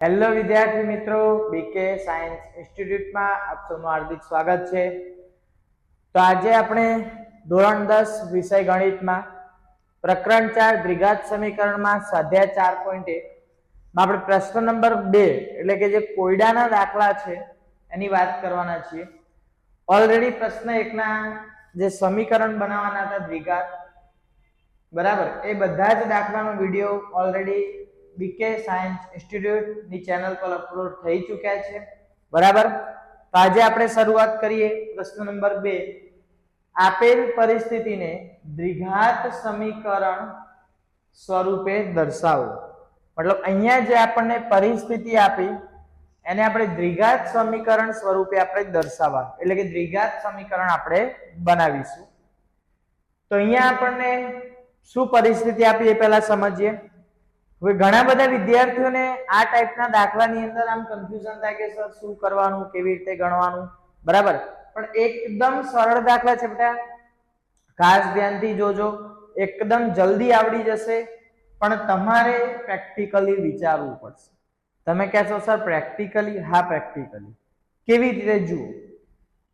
Hello વિદ્યાર્થી મિત્રો, બીકે science ઇન્સ્ટિટ્યૂટમાં આપ સૌનું હાર્દિક સ્વાગત છે। તો આજે આપણે ધોરણ 10 વિષય ગણિતમાં પ્રકરણ 4 દ્વિઘાત સમીકરણમાં સ્વાધ્યાય 4.1 માં આપણે પ્રશ્ન નંબર 2 એટલે કે જે કોયડાના દાખલા છે એની વાત કરવાના છીએ। ઓલરેડી પ્રશ્ન 1 ના જે સમીકરણ બનાવવાના હતા દ્વિઘાત, બરાબર, એ બધા જ દાખલાનો વિડિયો ઓલરેડી બીકે સાયન્સ ઇન્સ્ટિટ્યૂટ ની ચેનલ પર અપલોડ થઈ ચૂક્યા છે, બરાબર। તો આજે આપણે શરૂઆત કરીએ પ્રશ્ન નંબર 2। આપેલ પરિસ્થિતિને દ્વિઘાત સમીકરણ સ્વરૂપે દર્શાવો। મતલબ અહીંયા જે આપણને પરિસ્થિતિ આપી એને આપણે દ્વિઘાત સમીકરણ સ્વરૂપે આપણે દર્શાવવા, એટલે કે દ્વિઘાત સમીકરણ આપણે બનાવીશું। તો અહીંયા આપણને શું પરિસ્થિતિ આપી એ પહેલા સમજીએ। હવે ઘણા બધા વિદ્યાર્થીઓને આ ટાઈપના દાખલાની અંદર આમ કન્ફ્યુઝન થાય કે સર શું કરવાનું, કેવી રીતે ગણવાનું, બરાબર। પણ એકદમ સરળ દાખલા છે બેટા, ખાસ ધ્યાનથી જોજો, એકદમ જલ્દી આવડી જશે, પણ તમારે પ્રેક્ટિકલી વિચારવું પડશે। તમે કહેશો સર પ્રેક્ટિકલી? હા પ્રેક્ટિકલી। કેવી રીતે? જુઓ,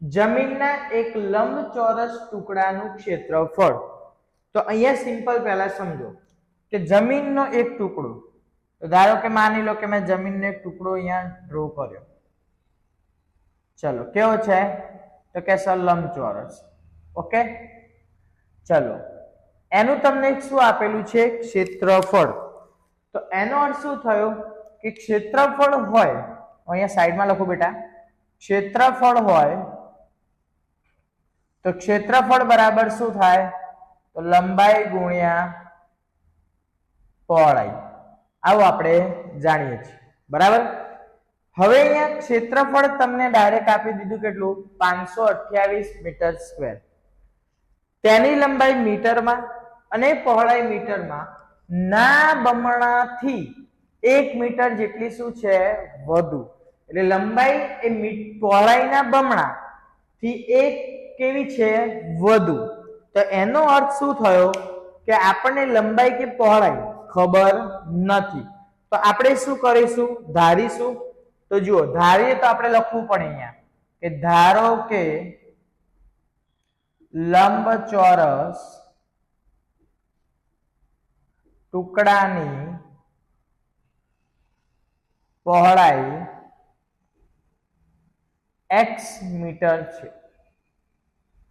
જમીનના એક લંબચોરસ ટુકડાનું ક્ષેત્રફળ, તો અહીંયા સિમ્પલ પહેલા સમજો કે જમીનનો એક ટુકડો, તો ધારો કે માની લો કે મેં જમીનનો એક ટુકડો અહીંયા ડ્રો કર્યો, ચલો કેવો છે? તો કે સર લંબચોરસ, ઓકે। ચલો એનું તમને શું આપેલું છે? ક્ષેત્રફળ। તો એનો અર્થ શું થયો કે ક્ષેત્રફળ હોય, અહીંયા સાઈડમાં લખો બેટા, ક્ષેત્રફળ હોય તો ક્ષેત્રફળ બરાબર શું થાય? તો લંબાઈ ગુણ્યા પહોળાઈ, આવું આપણે જાણીએ છીએ, બરાબર। હવે અહીંયા ક્ષેત્રફળ તમને ડાયરેક્ટ આપી દીધું, કેટલું? 528 મીટર સ્ક્વેર। તેની લંબાઈ મીટરમાં અને પહોળાઈ મીટરમાં ના બમણાથી 1 મીટર જેટલી શું છે? વધુ। એટલે લંબાઈ એ પહોળાઈના બમણા થી 1 કેવી છે? વધુ। તો એનો અર્થ શું થયો કે આપણને લંબાઈ કે પહોળાઈ ખબર નથી, તો આપણે શું કરીશું? ધારીશું। તો જુઓ, ધારીએ તો આપણે લખવું પડે અહીંયા કે ધારો કે લંબચોરસ ટુકડાની પહોળાઈ x મીટર છે,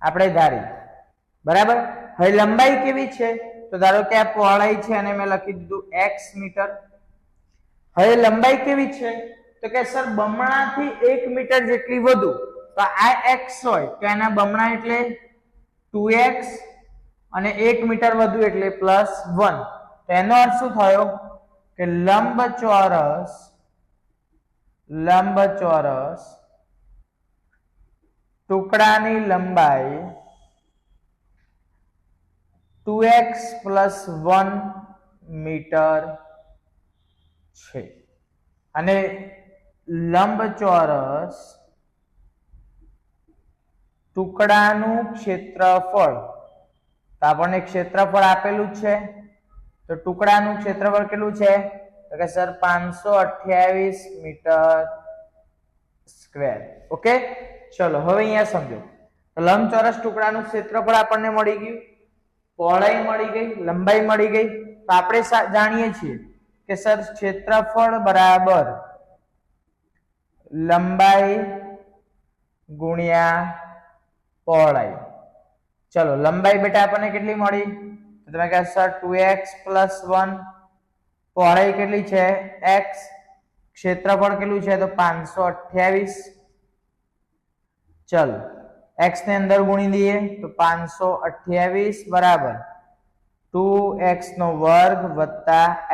આપણે ધારી, બરાબર। હવે લંબાઈ કેવી છે? તો ધારો કે આ પહોળાઈ છે અને મેં લખી દીધું x મીટર। હવે લંબાઈ કેવી છે? તો કે સર બમણાથી 1 મીટર જેટલી વધુ, તો આ x હોય તો એના બમણા એટલે 2x અને 1 મીટર વધુ એટલે +1। તો એનો અર્થ શું થયો કે લંબચોરસ ટુકડાની લંબાઈ 2x + 1 મીટર છે, અને લંબચોરસ ટુકડાનું ક્ષેત્રફળ, તો આપણને ક્ષેત્રફળ આપેલું જ છે, તો ટુકડાનું ક્ષેત્રફળ કેટલું છે? તો કે સર 528 મીટર સ્ક્વેર, ઓકે। ચલો હવે અહીંયા સમજો, તો લંબચોરસ ટુકડાનું ક્ષેત્રફળ આપણને મળી ગયું, પહોળાઈ મળી ગઈ, લંબાઈ મળી ગઈ। તો આપણે જાણીએ છીએ કે સર ક્ષેત્રફળ બરાબર લંબાઈ ગુણ્યા પહોળાઈ। ચલો લંબાઈ બેટા આપણને કેટલી મળી? તો તમે કહો સર 2x + 1, પહોળાઈ કેટલી છે? x, ક્ષેત્રફળ કેટલું છે? તો 528। ચલો x ને અંદર ગુણી દઈએ તો 528 બરાબર 2x નો વર્ગ વત્તા h,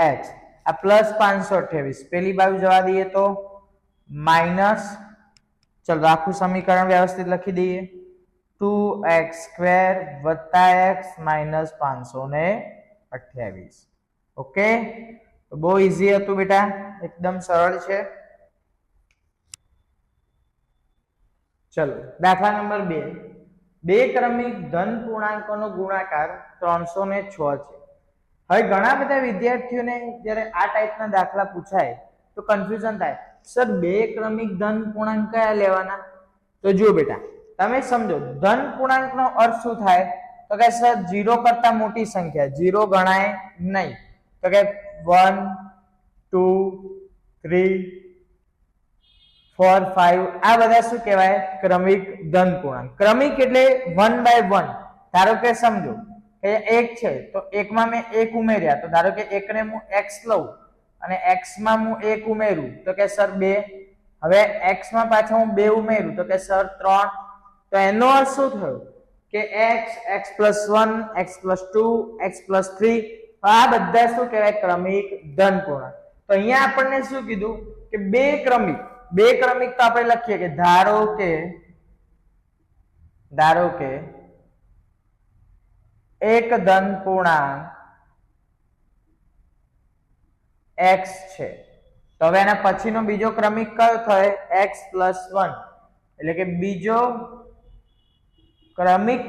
આ +528, પેલી બાજુ જવા દઈએ તો માઇનસ, ચલો આખું સમીકરણ વ્યવસ્થિત લખી દઈએ, 2x² વત્તા x - 528, ઓકે। તો બહુ ઈઝી હતું બેટા, એકદમ સરળ છે। ચલો દાખલા નંબર 2। બે ક્રમિક ધન પૂર્ણાંકોનો ગુણાકાર 306 છે। હવે ઘણા બધા વિદ્યાર્થીઓને જ્યારે આ ટાઈપના દાખલા પૂછાય તો કન્ફ્યુઝન થાય, સર બે ક્રમિક ધન પૂર્ણાંક કયા લેવાના? તો જુઓ બેટા, તમે સમજો ધન પૂર્ણાંકનો અર્થ શું થાય? તો કે સર 0 કરતા મોટી સંખ્યા, 0 ગણાય નહીં. તો કે 1 2 3 4 5 આ બધા શું કહેવાય? ક્રમિક ધન પૂર્ણાંક. ક્રમિક એટલે 1 by 1. ધારો કે સમજો કે 1 છે તો 1 માં મેં 1 ઉમેર્યા, તો ધારો કે 1 ને હું x લઉં અને x માં હું 1 ઉમેરું તો કે સર 2. હવે x માં પાછા હું 2 ઉમેરું તો કે સર 3. તો એનો અર્થ શું થયો કે x plus 1 x plus 2 x plus 3 આ બધા શું કહેવાય? ક્રમિક ધન પૂર્ણાંક. તો અહીંયા આપણને શું કીધું કે બે ક્રમિક તો આપણે લખીએ કે ધારો કે એક ધન પૂર્ણાંક x છે, તો હવે એના પછીનો બીજો ક્રમિક કયો થાય? x plus 1. એટલે કે બીજો ક્રમિક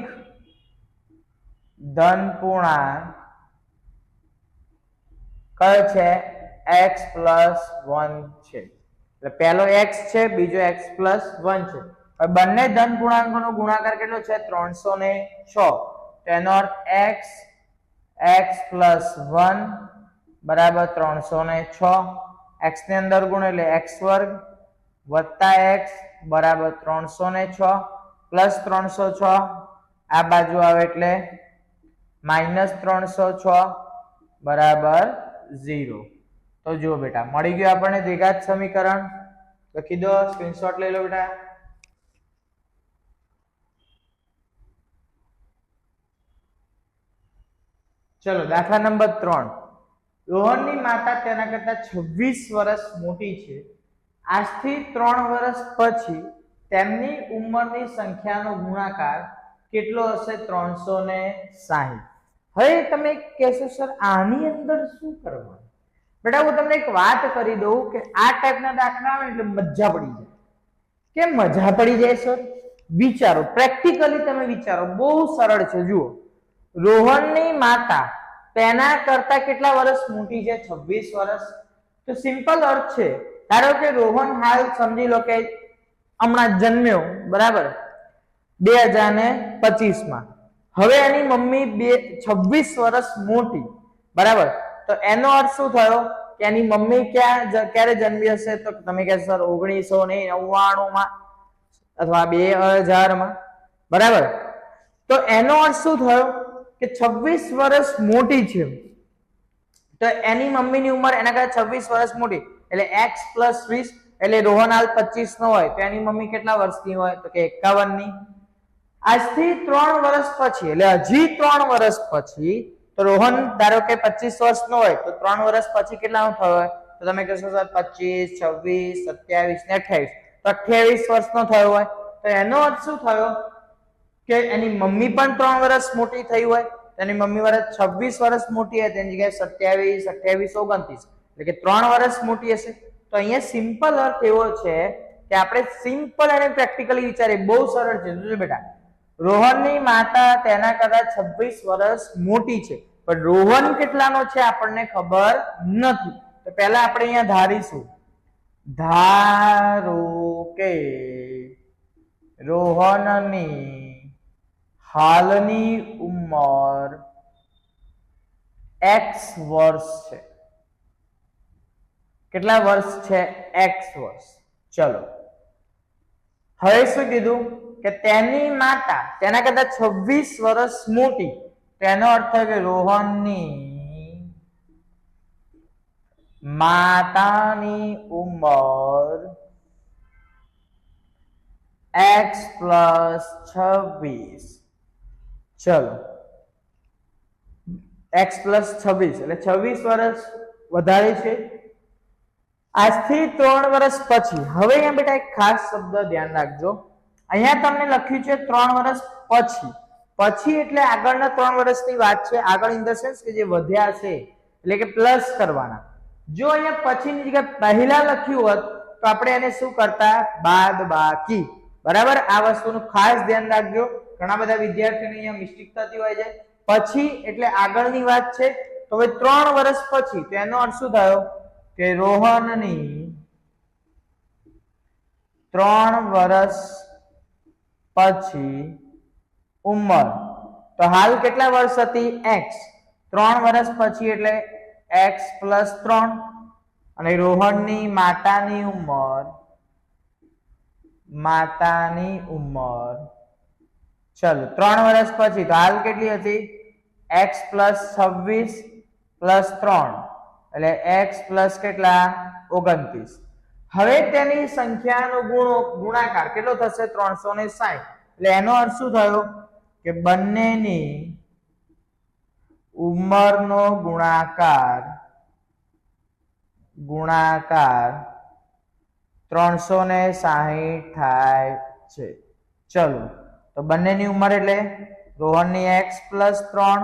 ધન પૂર્ણાંક કયો છે? x plus 1 છે. એટલે પહેલો x છે, બીજો x plus 1 છે. હવે બંને ધન પૂર્ણાંકોનો ગુણાકાર કેટલો છે? 306. તેનો અર્થ x plus 1 બરાબર 306. x ની અંદર ગુણ એટલે x વર્ગ વત્તા x બરાબર 306 પ્લસ 306 આ બાજુ આવે એટલે માઇનસ 306 બરાબર 0. તો જુઓ બેટા, મળી ગયું આપણને દ્વિઘાત સમીકરણ. લખી દો, સ્ક્રીનશોટ લઈ લો બેટા. ચલો દાખલા નંબર 3. રોહનની માતા તેના કરતા 26 વર્ષ મોટી છે. આજથી 3 વર્ષ પછી તેમની ઉંમરની સંખ્યાનો ગુણાકાર કેટલો હશે? 360. હવે તમે કહેશો સર આની અંદર શું કરવાનું? બેટા હું તમને એક વાત કરી દઉં કે આ ટાઈપના દાખલા આવે એટલે મજા પડી જાય. કેમ મજા પડી જાય સર? વિચારો, પ્રેક્ટિકલી તમે વિચારો, બહુ સરળ છે. જુઓ, રોહનની માતા તેના કરતા કેટલા વર્ષ મોટી છે? 26 વર્ષ. તો સિમ્પલ અર્થ છે, ધારો કે રોહન હાલ સમજી લો કે હમણાં જન્મ્યો, બરાબર, 2025 માં. હવે એની મમ્મી 26 વર્ષ મોટી, બરાબર. તો એનો અર્થ શું થયો કે એની મમ્મી ક્યારે જન્મી હશે? તો તમે કહેશો સર 1999 માં અથવા 2000 માં, બરાબર. તો એનો અર્થ શું થયો કે 26 વર્ષ મોટી છે, તો એની મમ્મીની ઉંમર એના કરતા 26 વર્ષ મોટી એટલે x plus 20. એટલે રોહન હાલ 25 નો હોય તો એની મમ્મી કેટલા વર્ષની હોય? તો કે 51 ની. આજથી 3 વર્ષ પછી એટલે હજી 3 વર્ષ પછી તો રોહન ધારો કે 25 વર્ષનો હોય તો 3 વર્ષ પછી કેટલાનો થયો હોય? તો તમે કહેશો સર 25 26 27 ને 28, તો 28 વર્ષનો થયો હોય. તો એનો અર્થ શું થયો કે એની મમ્મી પણ 3 વર્ષ મોટી થઈ હોય. એની મમ્મી 26 વર્ષ મોટી હોય તેની જગ્યાએ 27 28 29 એટલે કે 3 વર્ષ મોટી હશે. તો અહીંયા સિમ્પલ અર્થ એવો છે કે આપણે સિમ્પલ અને પ્રેક્ટિકલી વિચારીએ, બહુ સરળ છે. જોજો બેટા, રોહનની માતા તેના કરતા 26 વર્ષ મોટી છે, પણ રોહન કેટલાનો છે આપણને ખબર નથી. તો પહેલા આપણે અહીંયા ધારીશું, ધારો કે રોહનની હાલની ઉંમર x વર્ષ છે. કેટલા વર્ષ છે? x વર્ષ. ચલો હવે શું કીધું કે તેની માતા તેના કરતા 26 વર્ષ મોટી. તેનો અર્થ થાય કે રોહનની માતાની ઉંમર x plus 26. ચલો x plus 26 એટલે 26 વર્ષ વધારે છે. આજથી 3 વર્ષ પછી. હવે અહીંયા બેટા એક ખાસ શબ્દ ધ્યાન રાખજો, અહીંયા તમને લખ્યું છે 3 વર્ષ પછી. પછી એટલે આગળના 3 વર્ષની વાત છે. આગળ ઇન ધ સેન્સ કે જે વધ્યા છે એટલે કે પ્લસ કરવાના. જો અહીંયા પછીની જગ્યાએ પહેલા લખ્યું હોત તો આપણે એને શું કરતા? બાદ બાકી. બરાબર, આ વસ્તુનું ખાસ ધ્યાન રાખજો. ઘણા બધા વિદ્યાર્થીઓને અહીંયા મિસ્ટેક થતી હોય છે. પછી એટલે આગળની વાત છે. તો હવે 3 વર્ષ પછી, તો એનો અર્થ શું થયો કે રોહનની 3 વર્ષ પછી ઉંમર, તો હાલ કેટલા વર્ષ હતી? x. 3 વર્ષ પછી એટલે x + 3, અને રોહનની માતાની ઉંમર ચલો 3 વર્ષ પછી, તો હાલ કેટલી હતી? x + 26 + 3 એટલે x + કેટલા? 29. હવે તેની સંખ્યાનો ગુણાકાર કેટલો થશે? 360. એટલે એનો અર્થ શું થયો કે બંનેની ઉંમરનો ગુણાકાર 360 થાય છે. ચલો, તો બંનેની ઉંમર એટલે રોહનની x + 3,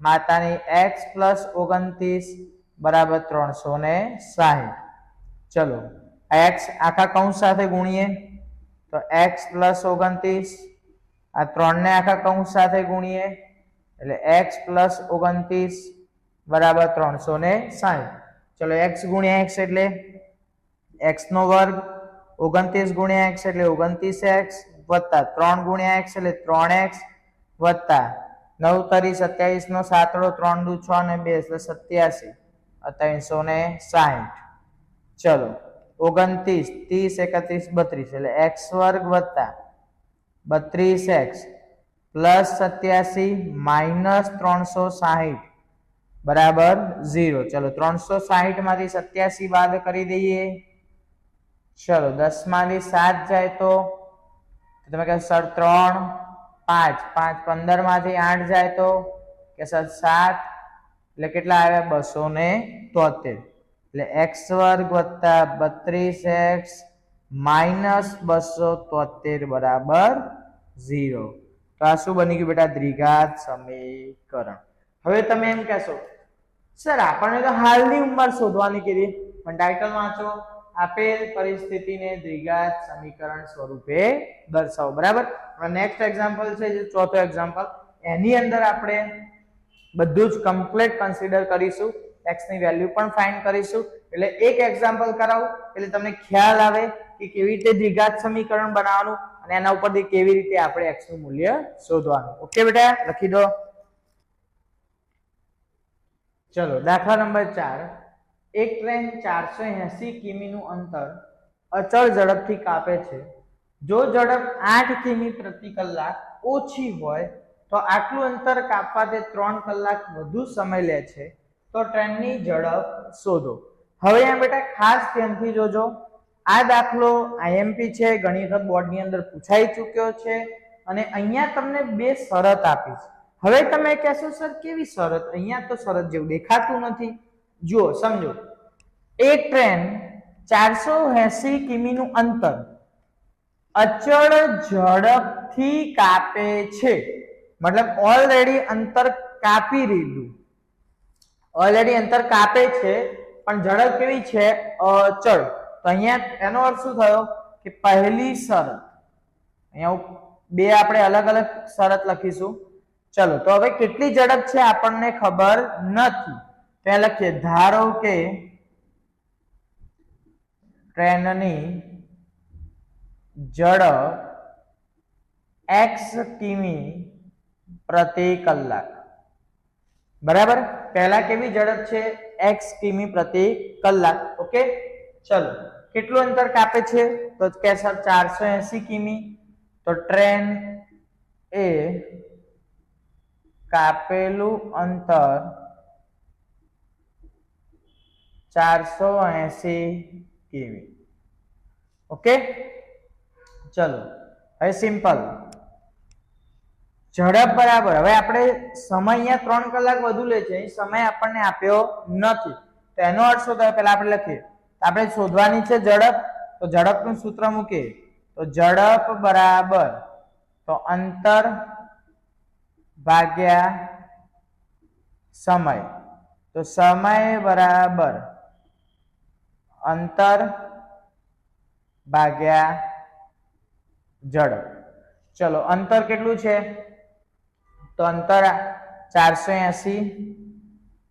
માતાની x + 29 બરાબર 360. ચલો, x આખા કૌંસ સાથે ગુણીએ તો x + 29, આ 3 ને આખા કૌંસ સાથે ગુણીએ એટલે x + 29 બરાબર 360. ચલો, x × x એટલે x નો વર્ગ, 29 × x એટલે 29x, વત્તા 3 × x એટલે 3x, વત્તા 9 તરી 27 નો 7 3 દુ 6 ને 2 એટલે 87 360. ચલો, 29 30 31 32 એટલે x² વત્તા 32x પ્લસ 87 - 360 બરાબર 0. ચલો, 360 માંથી 87 બાદ કરી દઈએ. ચલો, 10 માંથી 7 જાય તો તમે કહો સર 3 5 5 15 માંથી 8 જાય તો કે સર 7 એટલે કેટલા આવ્યા? 273. એટલે x² વત્તા 32x માઇનસ 273 બરાબર 0. તો આ શું બની ગયું બેટા? દ્વિઘાત સમીકરણ. હવે તમે એમ કહેશો સર આપણને તો હાલની ઉંમર શોધવાની કીધી, પણ ટાઇટલ વાંચો, આપેલ પરિસ્થિતિને દ્વિઘાત સમીકરણ સ્વરૂપે દર્શાવો. બરાબર. નેક્સ્ટ એક્ઝામ્પલ છે જે ચોથો એક્ઝામ્પલ, એની અંદર આપણે બધું જ કમ્પ્લીટ કન્સિડર કરીશું, x ની વેલ્યુ પણ ફાઇન્ડ કરીશું. એટલે એક એક્ઝામ્પલ કરાવું એટલે તમને ખ્યાલ આવે કે કેવી રીતે દ્વિઘાત સમીકરણ બનાવવાનું અને એના ઉપરથી કેવી રીતે આપણે x નું મૂલ્ય શોધવાનું. ઓકે બેટા, લખી દો. ચલો, દાખલા નંબર 4. એક ટ્રેન 480 કિમીનું અંતર અચળ ઝડપથી કાપે છે. જો ઝડપ 8 કિમી પ્રતિ કલાક ઓછી હોય તો આટલું અંતર કાપવા તે 3 કલાક વધુ સમય લે છે. તો ટ્રેનની ઝડપ શોધો. હવે અહીંયા બેટા ખાસ ધ્યાનથી જોજો, આ દાખલો આઈએમપી છે, ઘણી વખત બોર્ડની અંદર પૂછાઈ ચૂક્યો છે, અને અહીંયા તમને બે શરત આપી છે. હવે તમે કહેશો સર કેવી શરત? અહીંયા તો શરત જેવું દેખાતું નથી. જુઓ, સમજો, એક ટ્રેન 480 કિમીનું અંતર અચળ ઝડપથી કાપે છે. મતલબ ઓલરેડી અંતર કાપી લીધું, ઓલરેડી અંતર કાપે છે, પણ ઝડપ કેવી છે? અચળ. તો અહીંયા એનો અર્થ શું થયો કે પહેલી શરત, અહીંયા બે આપણે અલગ અલગ શરત લખીશું. ચલો, તો હવે કેટલી ઝડપ છે આપણને ખબર નથી. ત્યાં લખીએ, ધારો કે ટ્રેનની ઝડપ x કિમી પ્રતિ કલાક. બરાબર. પહેલા કેવી ઝડપ છે? x કિમી પ્રતિ કલાક. ઓકે. ચલો, કેટલું અંતર કાપે છે? તો કે સર 480 કિમી. તો ટ્રેન એ કાપેલું અંતર 480 કિમી. ઓકે. ચલો, હવે સિમ્પલ ઝડપ બરાબર. હવે આપણે સમય અહીંયા 3 કલાક વધુ લે છે, અહીં સમય આપણને આપ્યો નથી. તો એનો અર્થ શું થાય? પહેલા આપણે લખીએ. આપણે શોધવાની છે ઝડપ, તો ઝડપનું સૂત્ર મૂકીએ. તો ઝડપ બરાબર તો અંતર ભાગ્યા સમય. તો સમય બરાબર અંતર ભાગ્યા ઝડપ. ચલો, અંતર કેટલું છે? તો અંતર 480.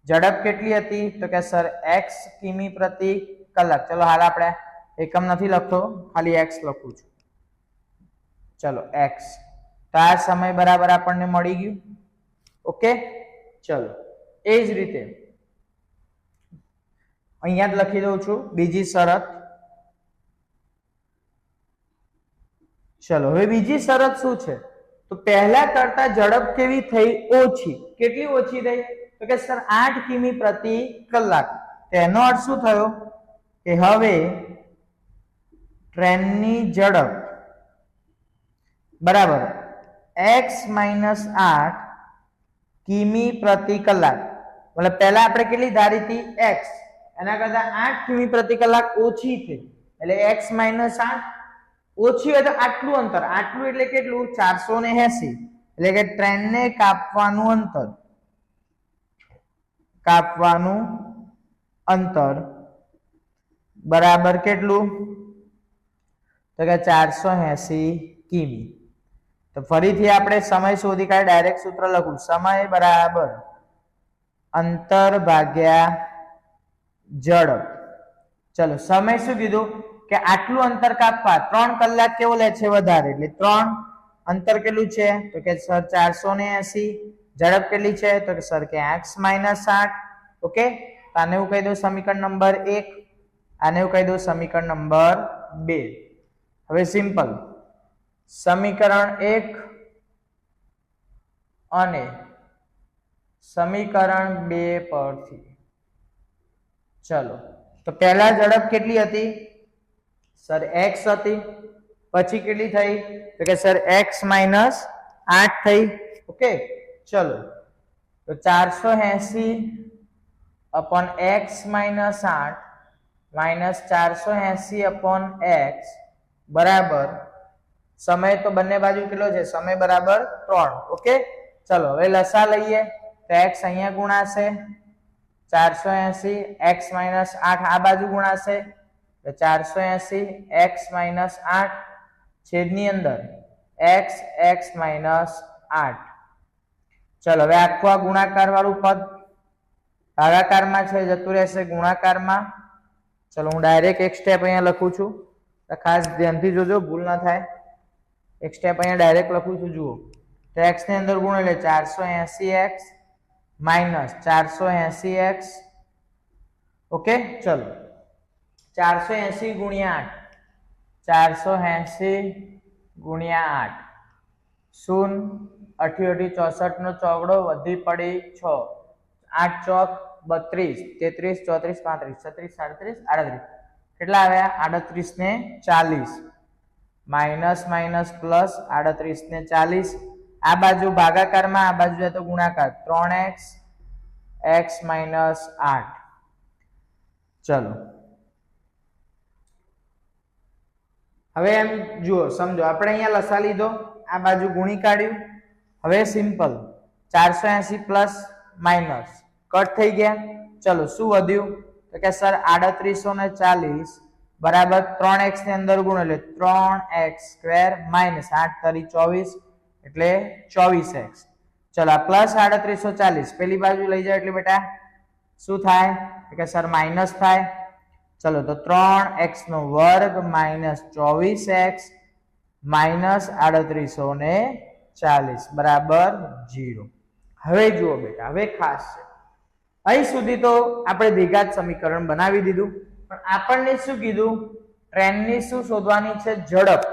ઝડપ કેટલી હતી? તો કે સર x કિમી પ્રતિ કલાક. ચલો, હાલ આપણે એકમ નથી લખતો, ખાલી x લખું છું. ચલો x, તો આ સમય બરાબર આપણને મળી ગયું. ઓકે, ચલો એ જ રીતે અહીંયા જ લખી દઉં છું બીજી શરત. ચલો હવે બીજી શરત શું છે, તો પહેલા કરતા ઝડપ કેવી થઈ? ઓછી. કેટલી ઓછી થઈ? તો કે સર 8 કિમી પ્રતિ કલાક. તેનો અર્થ શું થયો કે હવે ટ્રેનની ઝડપ બરાબર x - 8 કિમી પ્રતિ કલાક. મતલબ પહેલા આપણે કેટલી ધારી હતી? x, એના કરતા 8 કિમી પ્રતિ કલાક ઓછી થઈ, એટલે x - 8 ઓછી હોય તો આટલું અંતર, આટલું એટલે કેટલું? 480. એટલે કે ટ્રેનને કાપવાનું અંતર બરાબર કેટલું? તો કે 480 કિમી. તો ફરીથી આપણે સમય શોધી કાઢી ડાયરેક્ટ સૂત્ર લખું, સમય બરાબર અંતર ભાગ્યા ઝડપ. ચલો સમય શું કીધું કે આટલું અંતર કાપવા 3 કલાક કેવો લે છે? વધારે. એટલે 3 અંતર કેટલું છે? તો કે સર 480. ઝડપ કેટલી છે? તો કે સર કે x - 8. ઓકે, તો આને હું કહી દઉં સમીકરણ નંબર 1, આને હું કહી દઉં સમીકરણ નંબર 2. હવે સિમ્પલ સમીકરણ 1 અને સમીકરણ 2 પરથી ચલો, તો પહેલા ઝડપ કેટલી હતી? સર x હતી. પછી કેટલી થઈ? તો કે સર x - 8 થઈ. ઓકે, ચલો તો 480 upon x - 8 minus 480 upon x બરાબર સમય તો બંને બાજુ કેટલો છે? સમય બરાબર 3. ઓકે, ચલો હવે લસા લઈએ. તો x અહીંયા ગુણાશે 480, x - 8 આ બાજુ ગુણાશે તો 480 x - 8 છેદની અંદર x - 8. ચલો હવે આખું આ ગુણાકાર વાળું પદ ભાગાકારમાં છે, જતું રહેશે ગુણાકારમાં. ચલો હું ડાયરેક્ટ એક સ્ટેપ અહીંયા લખું છું, તો ખાસ ધ્યાનથી જોજો, ભૂલ ના થાય. એક સ્ટેપ અહીંયા ડાયરેક્ટ લખું છું, જુઓ. તો x ની અંદર ગુણ એટલે 480x માઇનસ 480x. ઓકે, ચલો 480 ગુણ્યા 8, 480 ગુણ્યા 8, 0 88 64 નો ચોગડો વધી પડી 6, 8 ચોક 32, 33 34 35 36 37 38. કેટલા આવ્યા? 38 ને 40. માઇનસ માઇનસ પ્લસ 38 ને 40. આ બાજુ ભાગાકારમાં, આ બાજુ તો ગુણાકાર. 3x x - 8. ચલો હવે એમ જુઓ, સમજો આપણે અહીંયા લસા લીધો, આ બાજુ ગુણી કાઢ્યું. હવે સિમ્પલ 480 પ્લસ માઇનસ કટ થઈ ગયા. ચલો શું વધ્યું? તો કે સર 3840 બરાબર 3x ની અંદર ગુણ એટલે 3x² માઇનસ 8 તરી 24 એટલે 24x. ચલો આ પ્લસ 3840 પેલી બાજુ લઈ જાઓ એટલે બેટા શું થાય? તો કે સર માઇનસ થાય. ચલો તો 3x² માઇનસ 24x માઇનસ 3840 બરાબર 0. હવે જુઓ બેટા, હવે ખાસ છે, અહીં સુધી તો આપણે ભેગા જ સમીકરણ બનાવી દીધું, પણ આપણને શું કીધું? ટ્રેનની શું શોધવાની છે? ઝડપ.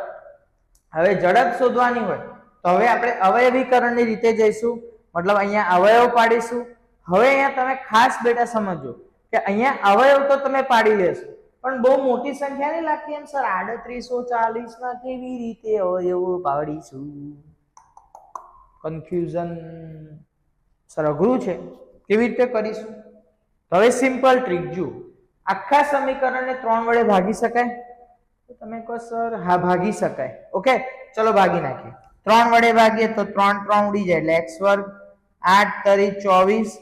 હવે ઝડપ શોધવાની હોય તો હવે આપણે અવયવીકરણની રીતે જઈશું, મતલબ અહીંયા અવયવ પાડીશું. હવે અહીંયા તમે ખાસ બેટા સમજો કે અહીંયા અવયવ તો તમે પાડી લેશો, પણ બહુ મોટી સંખ્યા નહીં લાગતી એમ સર 3840 ના કેવી રીતે અવયવો પાડીશું? કન્ફ્યુઝન સર અઘરું છે, કેવી રીતે કરીશું? તો હવે સિમ્પલ ટ્રીક જુઓ, આખા સમીકરણને 3 વડે ભાગી શકાય? તો તમે કહો સર હા ભાગી શકાય. ઓકે, ચલો ભાગી નાખીએ. 3 વડે ભાગીએ તો 3 3 ઉડી જાય એટલે x² 8 તરી 24.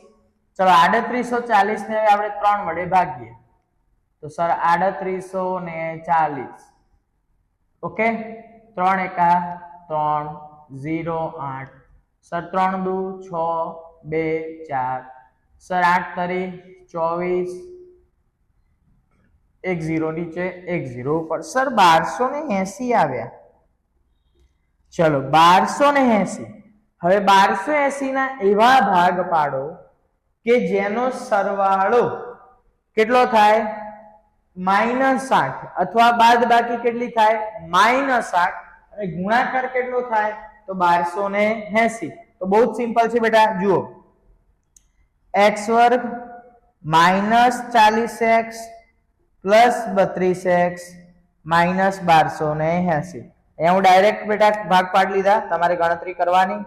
ચલો 3840 ને હવે આપણે 3 વડે ભાગીએ તો સર 3840. ઓકે, 3 એકા 3 0 8 સર 3 દુ 6 2 4 સર 8 તરી 24 એક 0 નીચે એક 0 ઉપર. સર 1280 આવ્યા. ચલો 1280. હવે 1280 ના એવા ભાગ પાડો કે જેનો સરવાળો કેટલો થાય -8 અથવા બાદબાકી કેટલી થાય -8 અને ગુણાકાર કેટલો થાય તો 1280. તો બહુ જ સિમ્પલ છે બેટા. જુઓ x વર્ગ -40x પ્લસ 32x માઇનસ 1280. અહીંયા હું ડાયરેક્ટ બેટા ભાગ પાડી લીધા. તમારે ગણતરી કરવાની.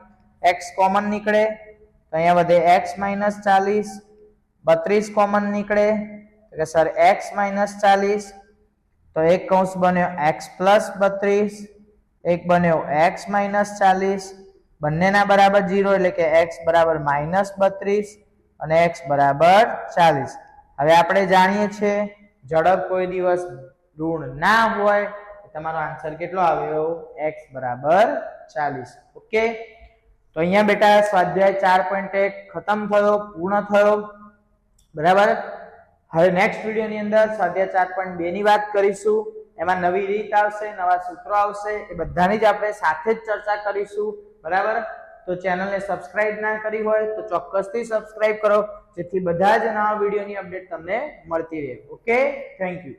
x કોમન નીકળે તો અહીંયા વધે x -40, 32 કોમન નીકળે તો સર x -40, તો એક કૌંસ બન્યો x પ્લસ 32, એક બન્યો x -40, બંનેના બરાબર 0 એટલે કે x બરાબર -32 અને x બરાબર 40. હવે આપણે જાણીએ છીએ ઝડપ કોઈ દિવસ ઋણ ના હોય. તમારો આન્સર કેટલો આવ્યો x બરાબર 40. ઓકે, તો અહીંયા બેટા સ્વાધ્યાય 4.1 ખતમ થયો, પૂર્ણ થયો. બરાબર. હવે નેક્સ્ટ વિડીયોની અંદર સ્વાધ્યાય 4.2 ની વાત કરીશું. એમાં નવી રીત આવશે, નવા સૂત્રો આવશે, એ બધાની જ આપણે સાથે જ ચર્ચા કરીશું. બરાબર. તો ચેનલને સબસ્ક્રાઇબ ના કરી હોય તો ચોક્કસથી સબસ્ક્રાઇબ કરો, જેથી બધા જ નવા વિડીયોની અપડેટ તમને મળતી રહે. Okay, thank you.